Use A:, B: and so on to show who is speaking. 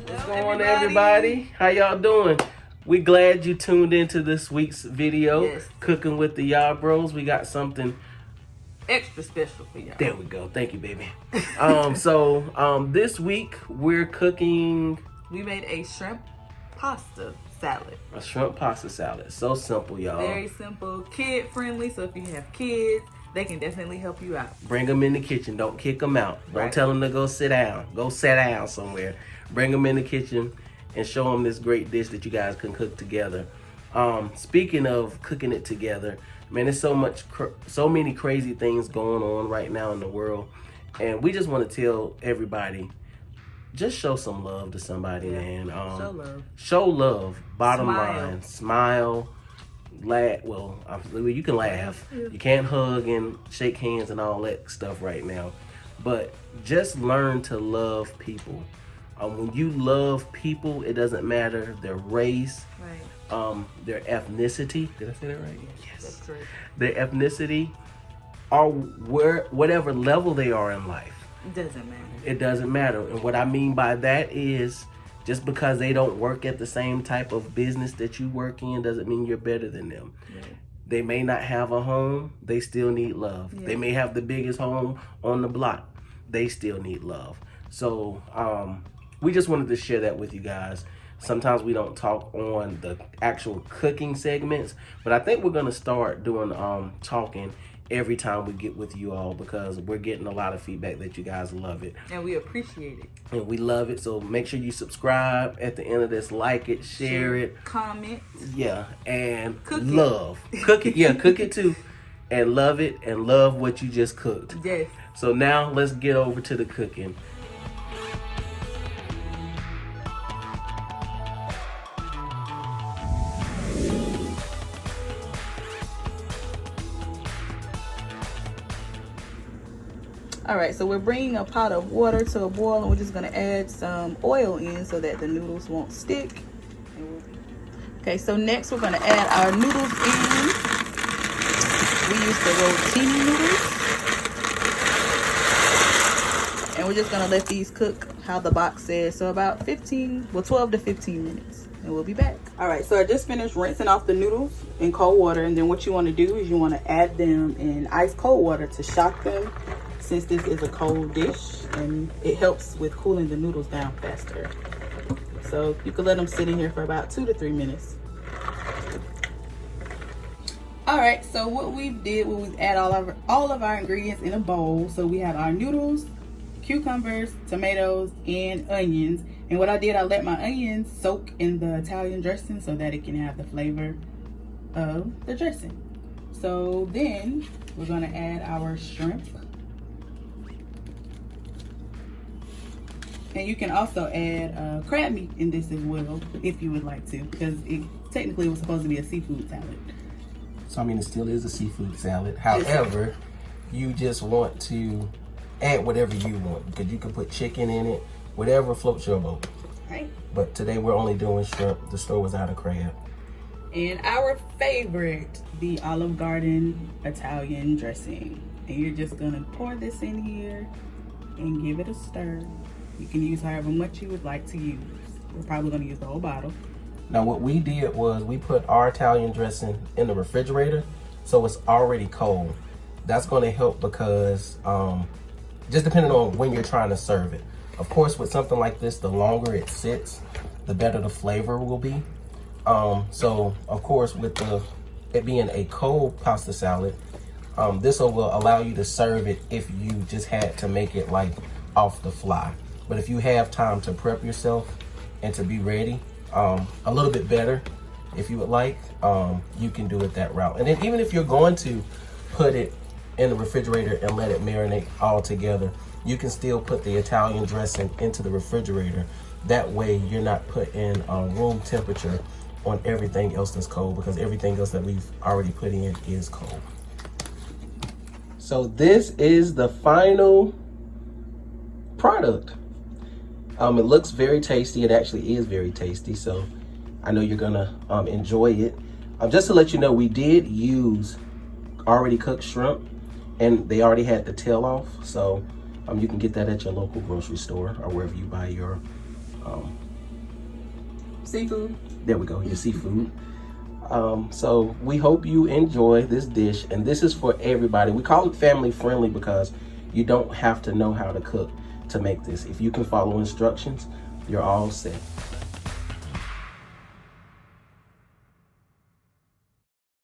A: What's going on, everybody? How y'all doing? We glad you tuned into this week's video.
B: Yes.
A: Cooking with the Yarbroughs. We got something
B: extra special for y'all.
A: There we go. Thank you, baby. This week we're cooking.
B: We made a shrimp pasta salad.
A: A shrimp pasta salad. So simple, y'all.
B: Very simple, kid friendly. So if you have kids, they can definitely help you out.
A: Bring them in the kitchen. Don't kick them out. Don't
B: Right.
A: tell them to go sit down. Go sit down somewhere. Bring them in the kitchen and show them this great dish that you guys can cook together. Speaking of cooking it together, man, there's so many crazy things going on right now in the world, and we just want to tell everybody, just show some love to somebody, man.
B: Show love.
A: Show love. Bottom
B: Smile.
A: line, smile. Laugh. Well, you can laugh.
B: Yeah.
A: You can't hug and shake hands and all that stuff right now, but just learn to love people. When you love people, it doesn't matter their race,
B: Right.
A: their ethnicity. Did I say that right? Yes.
B: That's correct.
A: Their ethnicity, or whatever level they are in life.
B: It doesn't matter.
A: It doesn't matter. And what I mean by that is, just because they don't work at the same type of business that you work in doesn't mean you're better than them.
B: Yeah.
A: They may not have a home, they still need love.
B: Yeah.
A: They may have the biggest home on the block, they still need love. So we just wanted to share that with you guys. Sometimes we don't talk on the actual cooking segments, but I think we're gonna start doing talking every time we get with you all, because we're getting a lot of feedback that you guys love it.
B: And we appreciate it.
A: And we love it. So make sure you subscribe at the end of this, like it, share it.
B: Comment.
A: Yeah, and
B: Cook it.
A: love. Cook it. Yeah, cook it too. And love it, and love what you just cooked.
B: Yes.
A: So now let's get over to the cooking.
B: All right, so we're bringing a pot of water to a boil, and we're just gonna add some oil in so that the noodles won't stick. Okay, so next we're gonna add our noodles in. We use the rotini noodles. And we're just gonna let these cook how the box says. So about 12 to 15 minutes, and we'll be back. All right, so I just finished rinsing off the noodles in cold water, and then what you wanna do is you wanna add them in ice cold water to shock them, since this is a cold dish, and it helps with cooling the noodles down faster. So you can let them sit in here for about 2 to 3 minutes. All right, so what we've add all of our ingredients in a bowl. So we have our noodles, cucumbers, tomatoes, and onions. And what I did, I let my onions soak in the Italian dressing so that it can have the flavor of the dressing. So then we're gonna add our shrimp. And you can also add crab meat in this as well, if you would like to, because it technically was supposed to be a seafood salad.
A: So I mean, it still is a seafood salad. However, you just want to add whatever you want, because you can put chicken in it, whatever floats your boat.
B: Right.
A: But today we're only doing shrimp. The store was out of crab.
B: And our favorite, the Olive Garden Italian dressing. And you're just gonna pour this in here and give it a stir. You can use however much you would like to use. We're probably gonna use the whole bottle.
A: Now what we did was we put our Italian dressing in the refrigerator, so it's already cold. That's gonna help because just depending on when you're trying to serve it. Of course, with something like this, the longer it sits, the better the flavor will be. So of course, with it being a cold pasta salad, this will allow you to serve it if you just had to make it like off the fly. But if you have time to prep yourself and to be ready, a little bit better, if you would like, you can do it that route. And then even if you're going to put it in the refrigerator and let it marinate all together, you can still put the Italian dressing into the refrigerator. That way you're not putting room temperature on everything else that's cold, because everything else that we've already put in is cold. So this is the final product. It looks very tasty. It actually is very tasty. So I know you're gonna enjoy it. Just to let you know, we did use already cooked shrimp, and they already had the tail off. So you can get that at your local grocery store or wherever you buy your
B: Seafood.
A: There we go, your seafood. So we hope you enjoy this dish, and this is for everybody. We call it family friendly because you don't have to know how to cook to make this. If you can follow instructions, you're all set.